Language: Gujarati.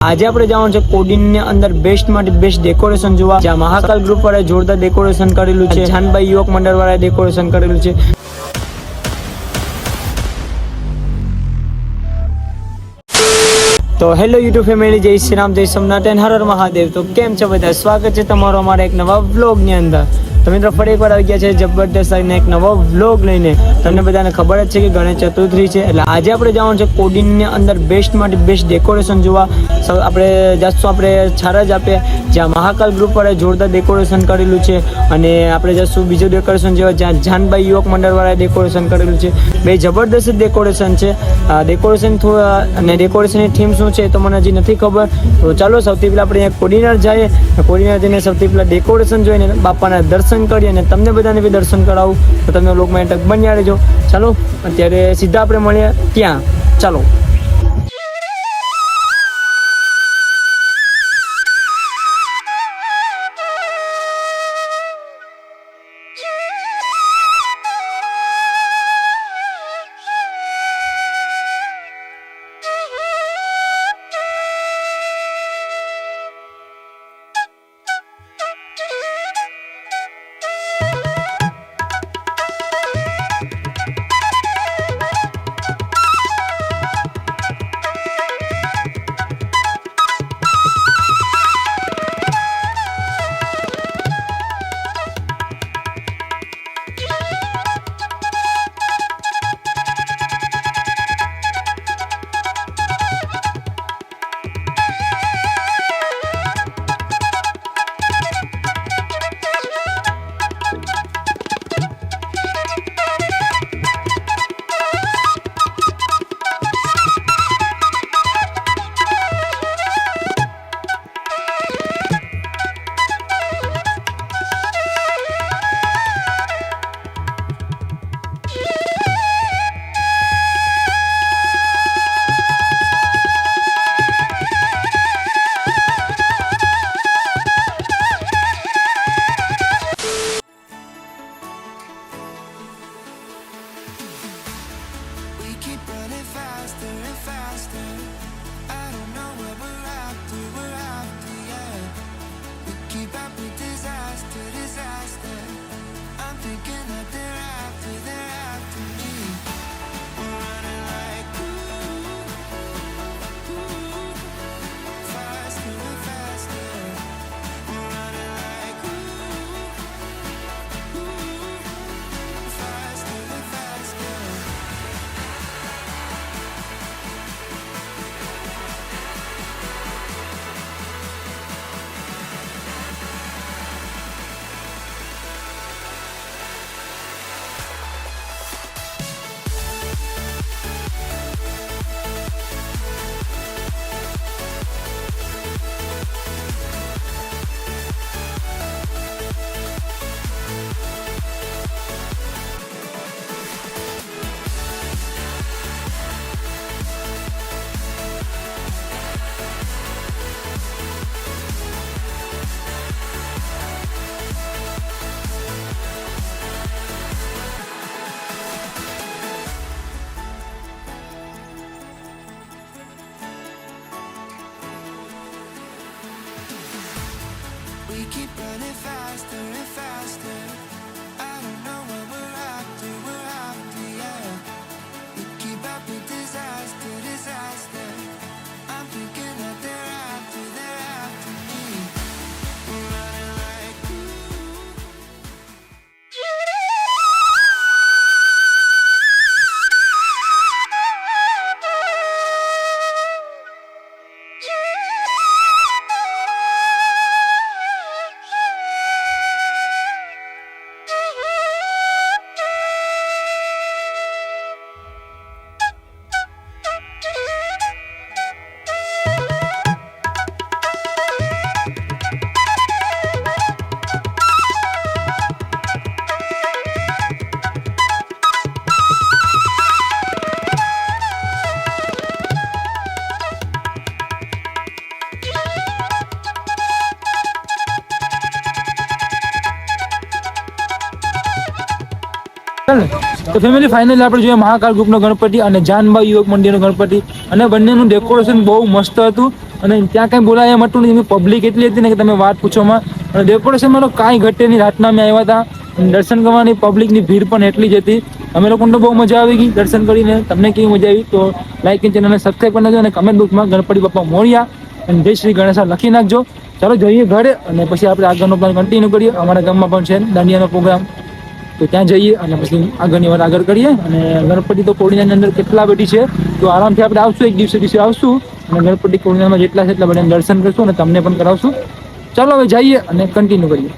આજે આપણે જવાનું છે કોડીની અંદર બેસ્ટ માંથી બેસ્ટ ડેકોરેશન જોવા, જ્યાં મહાકાલ ગ્રુપ વાળાએ જોરદાર ડેકોરેશન કરેલું છે, જાનભાઈ યુવક મંડળ વાળાએ ડેકોરેશન કરેલું છે। તો હેલો યુટ્યુબ ફેમિલી, જય શ્રી રામ, જય સોમનાથ, હર હર મહાદેવ। તો કેમ છે બધા? સ્વાગત છે તમારો અમારા એક નવા વ્લોગની અંદર। તો મિત્રો ફરી એકવાર આવી ગયા છે જબરદસ્ત અને એક નવો વ્લોગ લઈને। તમને બધાને ખબર જ છે કે ગણેશ ચતુર્થી છે, એટલે આજે આપણે જવાનું છે કોડીની અંદર બેસ્ટ માંથી બેસ્ટ ડેકોરેશન જોવા। આપણે જશું આપણે છારજ આપે, જ્યાં મહાકાલ ગ્રુપ વાળાએ જોરદાર ડેકોરેશન કરેલું છે, અને આપણે જશું બીજું ડેકોરેશન જોવા, જ્યાં જાનભાઈ યુવક મંડળ વાળાએ ડેકોરેશન કરેલું છે। બે જબરદસ્ત ડેકોરેશન છે। ડેકોરેશન અને ડેકોરેશનની થીમ શું છે તો મને હજી નથી ખબર। તો ચાલો સૌથી પહેલાં આપણે કોડીનાર જઈએ, કોડીનાર જઈને સૌથી પહેલાં ડેકોરેશન જોઈને બાપાના દર્શન કરીએ અને તમને બધાને બી દર્શન કરાવું। તો તમે લોકમાં એન્ટર બન્યા રહેજો। ચાલો અત્યારે સીધા આપણે મળીએ ત્યાં, ચાલો। We keep running faster and faster. I don't know what we're after, yeah. We keep up with disaster, disaster. I'm thinking that they're after me. We're running like તો ફેમિલી ફાઇનલી આપણે જોઈએ મહાકાલ ગ્રુપનો ગણપતિ અને જાનભાઈ યુવક મંદિરનો ગણપતિ, અને બંનેનું ડેકોરેશન બહુ મસ્ત હતું। અને ત્યાં કંઈ બોલાય એમ હતું નહીં, પબ્લિક એટલી હતી ને કે તમે વાત પૂછોમાં. અને ડેકોરેશનમાં તો કાંઈ ઘટે નહીં. રાતના અમે આવ્યા હતા અને દર્શન કરવાની પબ્લિકની ભીડ પણ એટલી જ હતી. અમે લોકોને તો બહુ મજા આવી ગઈ દર્શન કરીને. તમને કેવી મજા આવી તો લાઈક અને ચેનલને સબસ્ક્રાઈબ કરી નાખજો અને કમેન્ટ બોક્સમાં ગણપતિ બાપ્પા મોરયા અને જય શ્રી ગણેશ લખી નાખજો. ચાલો જઈએ ઘરે અને પછી આપણે આગળનો પ્લાન કન્ટિન્યુ કરીએ. અમારા ગામમાં પણ છે દાંડિયાનો પ્રોગ્રામ, તો ત્યાં જઈએ અને પછી આગળની વાત આગળ કરીએ. અને ગણપતિ તો કોડીનાની અંદર કેટલા બધી છે, તો આરામથી આપણે આવશું, એક દિવસે આવશું અને ગણપતિ કોડીનામાં જેટલા છે એટલા બધા દર્શન કરશું અને તમને પણ કરાવશું. ચાલો હવે જઈએ અને કન્ટિન્યુ કરીએ.